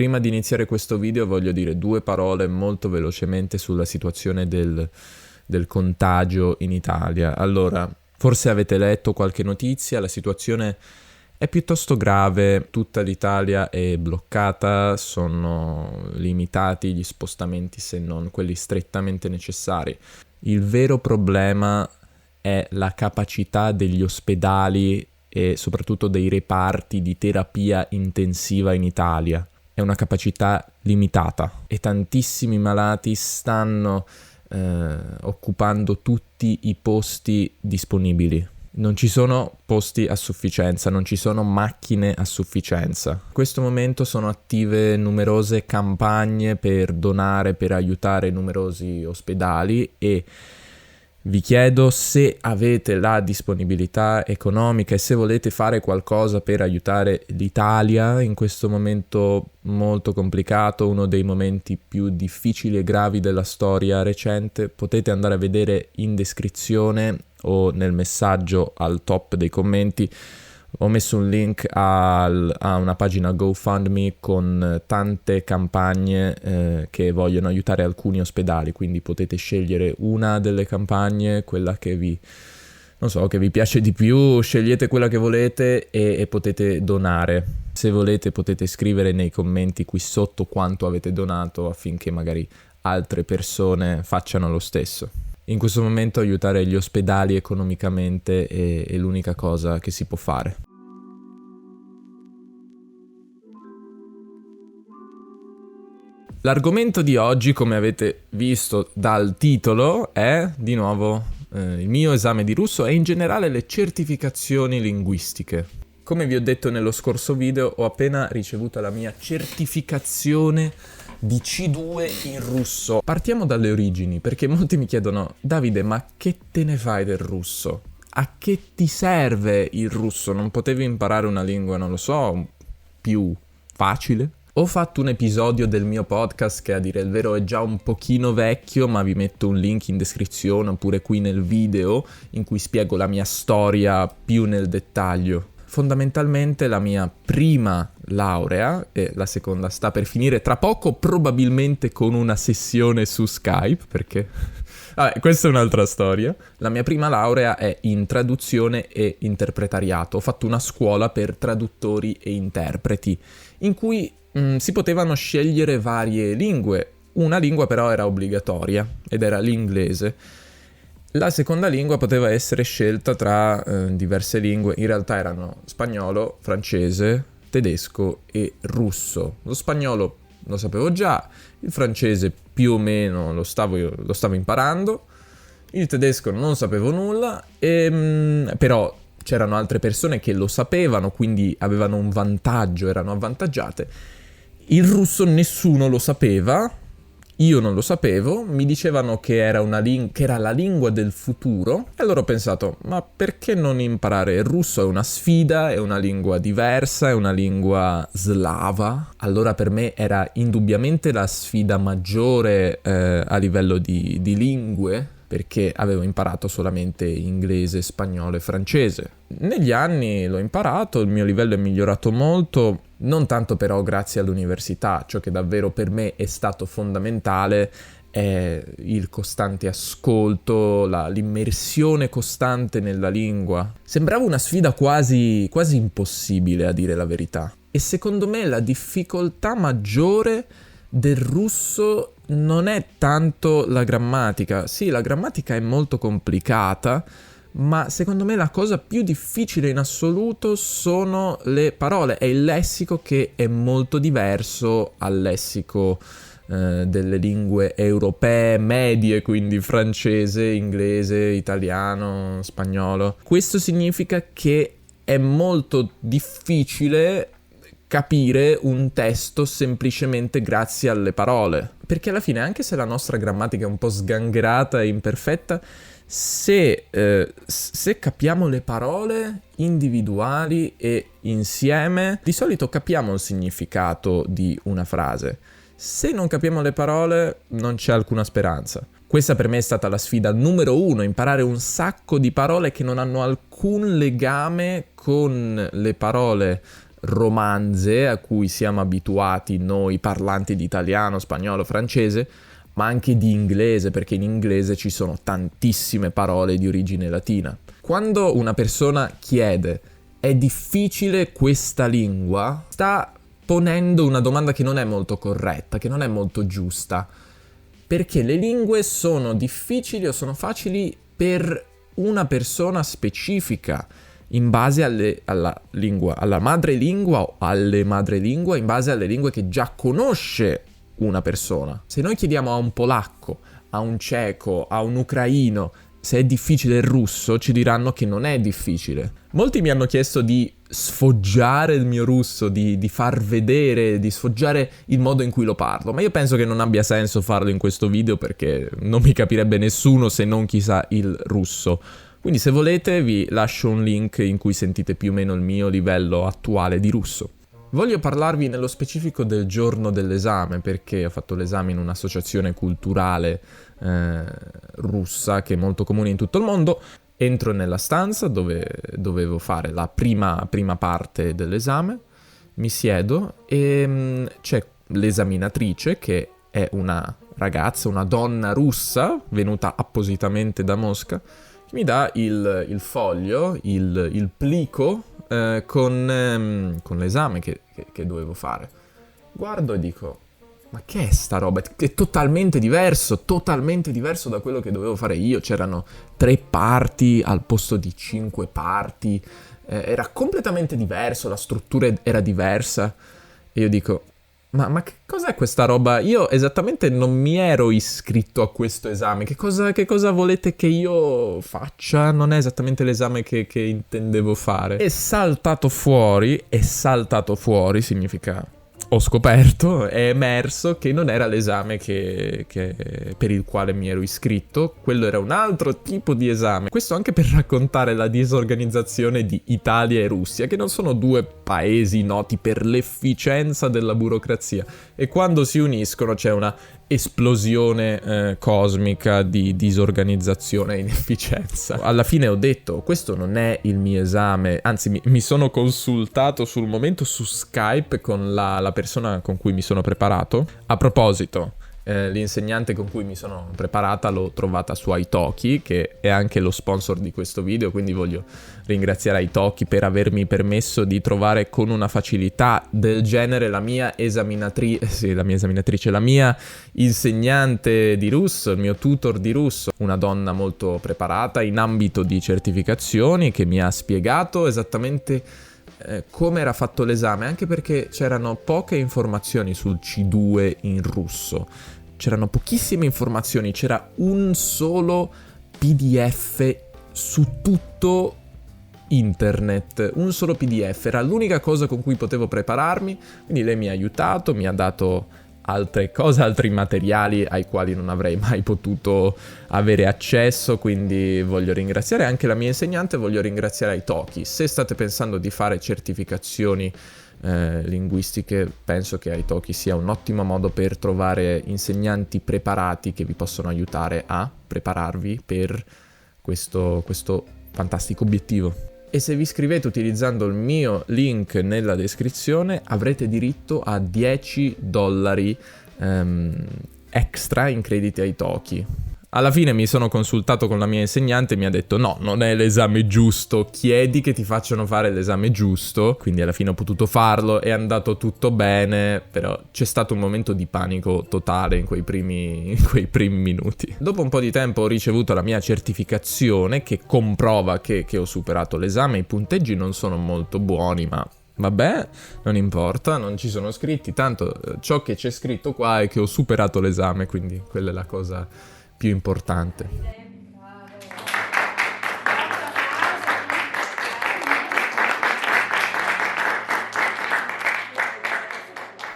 Prima di iniziare questo video voglio dire due parole molto velocemente sulla situazione del contagio in Italia. Allora, forse avete letto qualche notizia, la situazione è piuttosto grave, tutta l'Italia è bloccata, sono limitati gli spostamenti se non quelli strettamente necessari. Il vero problema è la capacità degli ospedali e soprattutto dei reparti di terapia intensiva in Italia. È una capacità limitata e tantissimi malati stanno occupando tutti i posti disponibili. Non ci sono posti a sufficienza, non ci sono macchine a sufficienza. In questo momento sono attive numerose campagne per donare, per aiutare numerosi ospedali e vi chiedo se avete la disponibilità economica e se volete fare qualcosa per aiutare l'Italia in questo momento molto complicato, uno dei momenti più difficili e gravi della storia recente. Potete andare a vedere in descrizione o nel messaggio al top dei commenti. Ho messo un link a una pagina GoFundMe con tante campagne che vogliono aiutare alcuni ospedali, quindi potete scegliere una delle campagne, quella che vi piace di più, scegliete quella che volete e potete donare. Se volete potete scrivere nei commenti qui sotto quanto avete donato affinché magari altre persone facciano lo stesso. In questo momento aiutare gli ospedali economicamente è l'unica cosa che si può fare. L'argomento di oggi, come avete visto dal titolo, è di nuovo il mio esame di russo e in generale le certificazioni linguistiche. Come vi ho detto nello scorso video, ho appena ricevuto la mia certificazione di C2 in russo. Partiamo dalle origini, perché molti mi chiedono: Davide, ma che te ne fai del russo? A che ti serve il russo? Non potevi imparare una lingua, non lo so, più facile? Ho fatto un episodio del mio podcast che, a dire il vero, è già un pochino vecchio, ma vi metto un link in descrizione oppure qui nel video in cui spiego la mia storia più nel dettaglio. Fondamentalmente la mia prima laurea, e la seconda sta per finire tra poco, probabilmente con una sessione su Skype, perché vabbè, questa è un'altra storia. La mia prima laurea è in traduzione e interpretariato. Ho fatto una scuola per traduttori e interpreti, in cui si potevano scegliere varie lingue. Una lingua però era obbligatoria, ed era l'inglese. La seconda lingua poteva essere scelta tra diverse lingue, in realtà erano spagnolo, francese, tedesco e russo. Lo spagnolo lo sapevo già, il francese più o meno lo stavo imparando, il tedesco non sapevo nulla, però c'erano altre persone che lo sapevano, quindi avevano un vantaggio, erano avvantaggiate. Il russo nessuno lo sapeva. Io non lo sapevo, mi dicevano che era la lingua del futuro e allora ho pensato, ma perché non imparare il russo? È una sfida, è una lingua diversa, è una lingua slava. Allora per me era indubbiamente la sfida maggiore a livello di lingue, perché avevo imparato solamente inglese, spagnolo e francese. Negli anni l'ho imparato, il mio livello è migliorato molto, non tanto però grazie all'università. Ciò che davvero per me è stato fondamentale è il costante ascolto, l'immersione costante nella lingua. Sembrava una sfida quasi impossibile, a dire la verità. E secondo me la difficoltà maggiore del russo non è tanto la grammatica. Sì, la grammatica è molto complicata, ma secondo me la cosa più difficile in assoluto sono le parole, è il lessico, che è molto diverso al lessico delle lingue europee medie, quindi francese, inglese, italiano, spagnolo. Questo significa che è molto difficile capire un testo semplicemente grazie alle parole, perché alla fine, anche se la nostra grammatica è un po' sgangherata e imperfetta, se capiamo le parole individuali e insieme, di solito capiamo il significato di una frase. Se non capiamo le parole, non c'è alcuna speranza. Questa per me è stata la sfida numero 1, imparare un sacco di parole che non hanno alcun legame con le parole romanze a cui siamo abituati noi parlanti di italiano, spagnolo, francese, ma anche di inglese, perché in inglese ci sono tantissime parole di origine latina. Quando una persona chiede "è difficile questa lingua?", sta ponendo una domanda che non è molto corretta, che non è molto giusta, perché le lingue sono difficili o sono facili per una persona specifica, in base alla lingua, alla madrelingua o alle madrelingua, in base alle lingue che già conosce una persona. Se noi chiediamo a un polacco, a un ceco, a un ucraino se è difficile il russo, ci diranno che non è difficile. Molti mi hanno chiesto di sfoggiare il mio russo, di far vedere, di sfoggiare il modo in cui lo parlo, ma io penso che non abbia senso farlo in questo video perché non mi capirebbe nessuno se non chi sa il russo. Quindi se volete vi lascio un link in cui sentite più o meno il mio livello attuale di russo. Voglio parlarvi nello specifico del giorno dell'esame, perché ho fatto l'esame in un'associazione culturale russa che è molto comune in tutto il mondo. Entro nella stanza dove dovevo fare la prima parte dell'esame, mi siedo e c'è l'esaminatrice che è una ragazza, una donna russa venuta appositamente da Mosca, che mi dà il foglio, il plico con l'esame che dovevo fare. Guardo e dico: ma che è sta roba? È totalmente diverso da quello che dovevo fare io. C'erano 3 parti al posto di 5 parti, era completamente diverso, la struttura era diversa. E io dico: ma che cos'è questa roba? Io esattamente non mi ero iscritto a questo esame. Che cosa volete che io faccia? Non è esattamente l'esame che intendevo fare. È saltato fuori, significa ho scoperto, è emerso che non era l'esame per il quale mi ero iscritto, quello era un altro tipo di esame. Questo anche per raccontare la disorganizzazione di Italia e Russia, che non sono 2 paesi noti per l'efficienza della burocrazia, e quando si uniscono c'è una esplosione cosmica di disorganizzazione e inefficienza. Alla fine ho detto: questo non è il mio esame, anzi mi sono consultato sul momento su Skype con la persona con cui mi sono preparato. A proposito, l'insegnante con cui mi sono preparata l'ho trovata su Italki, che è anche lo sponsor di questo video, quindi voglio ringraziare Italki per avermi permesso di trovare con una facilità del genere la mia insegnante di russo, il mio tutor di russo, una donna molto preparata in ambito di certificazioni, che mi ha spiegato esattamente come era fatto l'esame, anche perché c'erano poche informazioni sul C2 in russo. C'erano pochissime informazioni, c'era un solo PDF su tutto internet, un solo PDF, era l'unica cosa con cui potevo prepararmi, quindi lei mi ha aiutato, mi ha dato altre cose, altri materiali ai quali non avrei mai potuto avere accesso, quindi voglio ringraziare anche la mia insegnante, voglio ringraziare Italki. Se state pensando di fare certificazioni linguistiche, penso che Italki sia un ottimo modo per trovare insegnanti preparati che vi possono aiutare a prepararvi per questo fantastico obiettivo. E se vi iscrivete utilizzando il mio link nella descrizione avrete diritto a $10 extra in crediti Italki. Alla fine mi sono consultato con la mia insegnante e mi ha detto: no, non è l'esame giusto, chiedi che ti facciano fare l'esame giusto. Quindi alla fine ho potuto farlo, è andato tutto bene, però c'è stato un momento di panico totale in quei primi minuti. Dopo un po' di tempo ho ricevuto la mia certificazione che comprova che ho superato l'esame. I punteggi non sono molto buoni, ma vabbè, non importa, non ci sono scritti, tanto ciò che c'è scritto qua è che ho superato l'esame, quindi quella è la cosa più importante.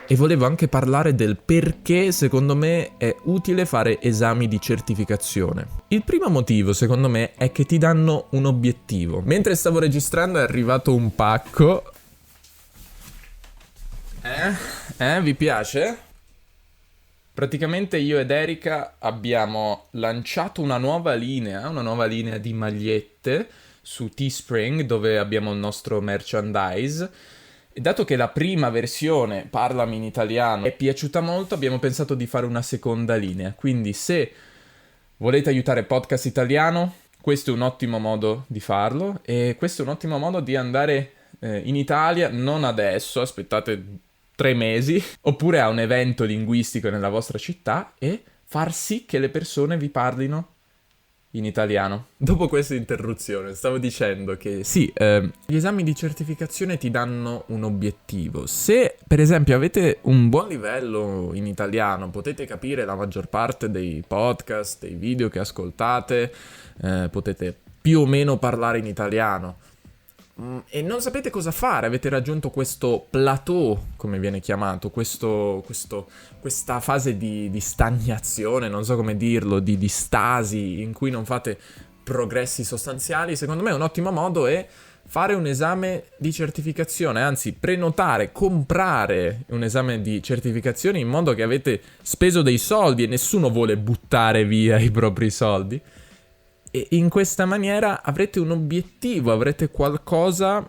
E volevo anche parlare del perché secondo me è utile fare esami di certificazione. Il primo motivo secondo me è che ti danno un obiettivo. Mentre stavo registrando è arrivato un pacco. Vi piace? Praticamente io ed Erika abbiamo lanciato una nuova linea di magliette su Teespring, dove abbiamo il nostro merchandise, E dato che la prima versione, Parlami in italiano, è piaciuta molto, abbiamo pensato di fare una seconda linea. Quindi se volete aiutare Podcast Italiano, questo è un ottimo modo di farlo e questo è un ottimo modo di andare in Italia, non adesso, aspettate 3 mesi, oppure a un evento linguistico nella vostra città e far sì che le persone vi parlino in italiano. Dopo questa interruzione stavo dicendo che sì, gli esami di certificazione ti danno un obiettivo. Se per esempio avete un buon livello in italiano, potete capire la maggior parte dei podcast, dei video che ascoltate, potete più o meno parlare in italiano e non sapete cosa fare, avete raggiunto questo plateau, come viene chiamato, questa fase di stagnazione, non so come dirlo, di stasi in cui non fate progressi sostanziali. Secondo me un ottimo modo è fare un esame di certificazione, anzi prenotare, comprare un esame di certificazione in modo che avete speso dei soldi e nessuno vuole buttare via i propri soldi. E in questa maniera avrete un obiettivo, avrete qualcosa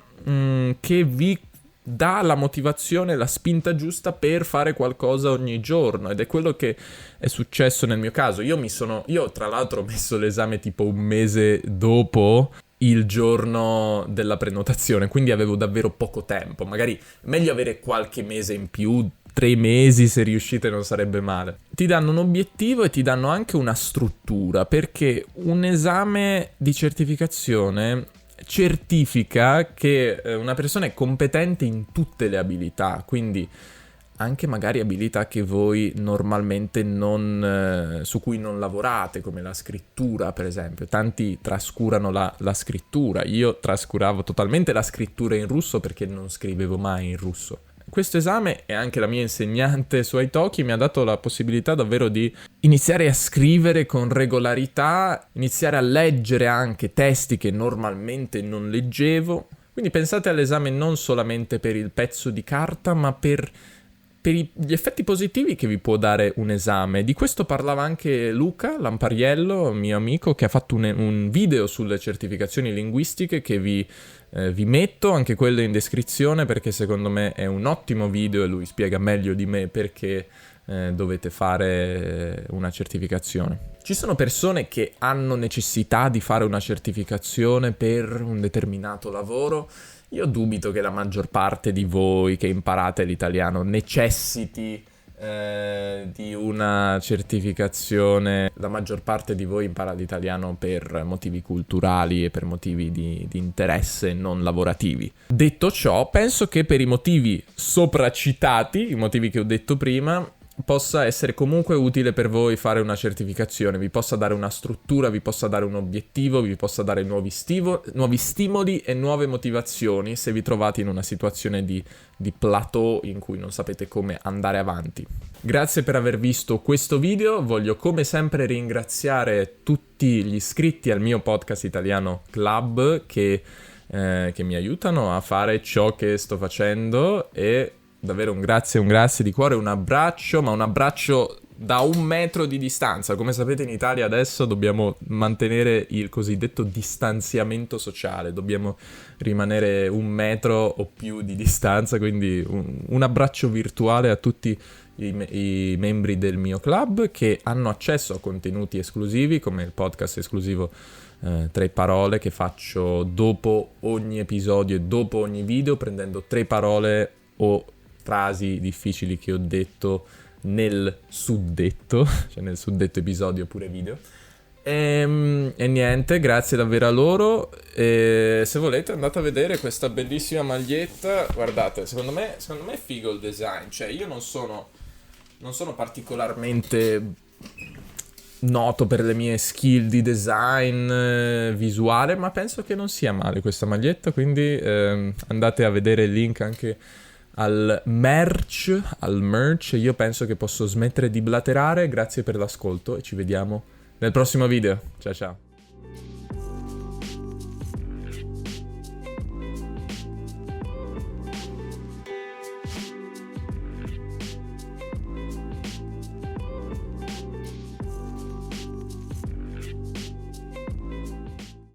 che vi dà la motivazione, la spinta giusta per fare qualcosa ogni giorno. Ed è quello che è successo nel mio caso. Io tra l'altro ho messo l'esame tipo un mese dopo il giorno della prenotazione, quindi avevo davvero poco tempo. Magari meglio avere qualche mese in più, 3 mesi se riuscite non sarebbe male. Ti danno un obiettivo e ti danno anche una struttura, perché un esame di certificazione certifica che una persona è competente in tutte le abilità, quindi anche magari abilità che voi normalmente su cui non lavorate, come la scrittura per esempio. Tanti trascurano la scrittura, io trascuravo totalmente la scrittura in russo perché non scrivevo mai in russo. Questo esame e anche la mia insegnante su Italki mi ha dato la possibilità davvero di iniziare a scrivere con regolarità, iniziare a leggere anche testi che normalmente non leggevo. Quindi pensate all'esame non solamente per il pezzo di carta, ma per gli effetti positivi che vi può dare un esame. Di questo parlava anche Luca Lampariello, mio amico, che ha fatto un video sulle certificazioni linguistiche che vi metto, anche quello in descrizione, perché secondo me è un ottimo video e lui spiega meglio di me perché dovete fare una certificazione. Ci sono persone che hanno necessità di fare una certificazione per un determinato lavoro. Io dubito che la maggior parte di voi che imparate l'italiano necessiti di una certificazione. La maggior parte di voi impara l'italiano per motivi culturali e per motivi di interesse non lavorativi. Detto ciò, penso che per i motivi sopracitati, i motivi che ho detto prima, possa essere comunque utile per voi fare una certificazione, vi possa dare una struttura, vi possa dare un obiettivo, vi possa dare nuovi stimoli e nuove motivazioni se vi trovate in una situazione di plateau in cui non sapete come andare avanti. Grazie per aver visto questo video, voglio come sempre ringraziare tutti gli iscritti al mio podcast italiano Club che mi aiutano a fare ciò che sto facendo e davvero un grazie di cuore, un abbraccio, ma un abbraccio da 1 metro di distanza. Come sapete in Italia adesso dobbiamo mantenere il cosiddetto distanziamento sociale, dobbiamo rimanere 1 metro o più di distanza, quindi un abbraccio virtuale a tutti i membri del mio club che hanno accesso a contenuti esclusivi come il podcast esclusivo 3 parole che faccio dopo ogni episodio e dopo ogni video, prendendo 3 parole o frasi difficili che ho detto nel suddetto, cioè nel suddetto episodio oppure video. E niente, grazie davvero a loro. E se volete andate a vedere questa bellissima maglietta. Guardate, secondo me è figo il design. Cioè io non sono particolarmente noto per le mie skill di design visuale, ma penso che non sia male questa maglietta, quindi andate a vedere il link anche al merch. Io penso che posso smettere di blaterare. Grazie per l'ascolto e ci vediamo nel prossimo video. Ciao ciao.